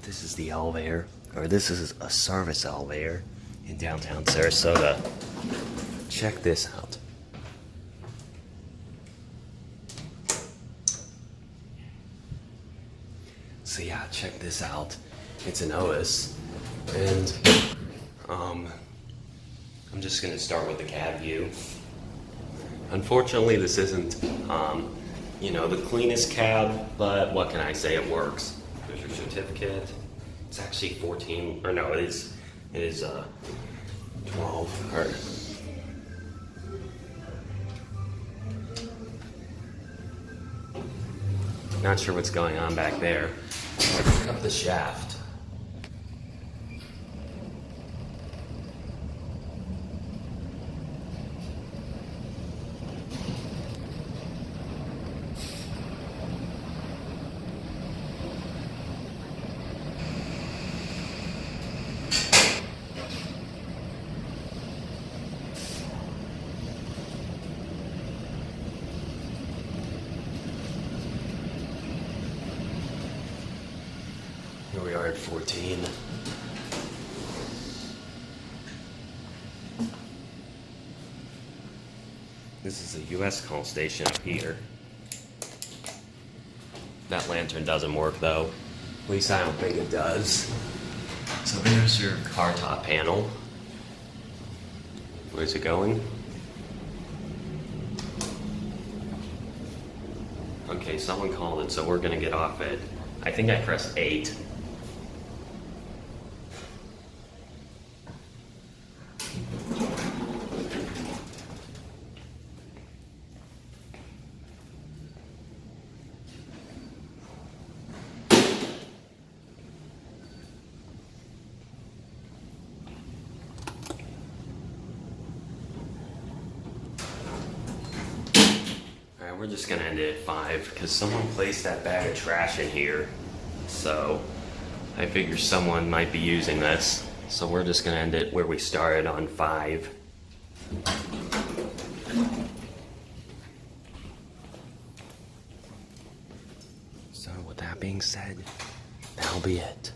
This is the elevator, or this is a service elevator in downtown Sarasota. Check this out. So yeah, check this out. It's an Otis, and I'm just gonna start with the cab view. Unfortunately, this isn't, the cleanest cab, but what can I say? It works. There's your certificate. It's actually 14, or no, it is 12. Or not sure what's going on back there. Let's pick up the shaft. Here we are at 14. This is a US call station up here. That lantern doesn't work though. At least I don't think it does. So there's your car top panel. Where's it going? Okay, someone called it, so we're gonna get off it. I think I pressed 8. We're just gonna end it at 5 because someone placed that bag of trash in here. So I figure someone might be using this. So we're just gonna end it where we started on 5. So with that being said, that'll be it.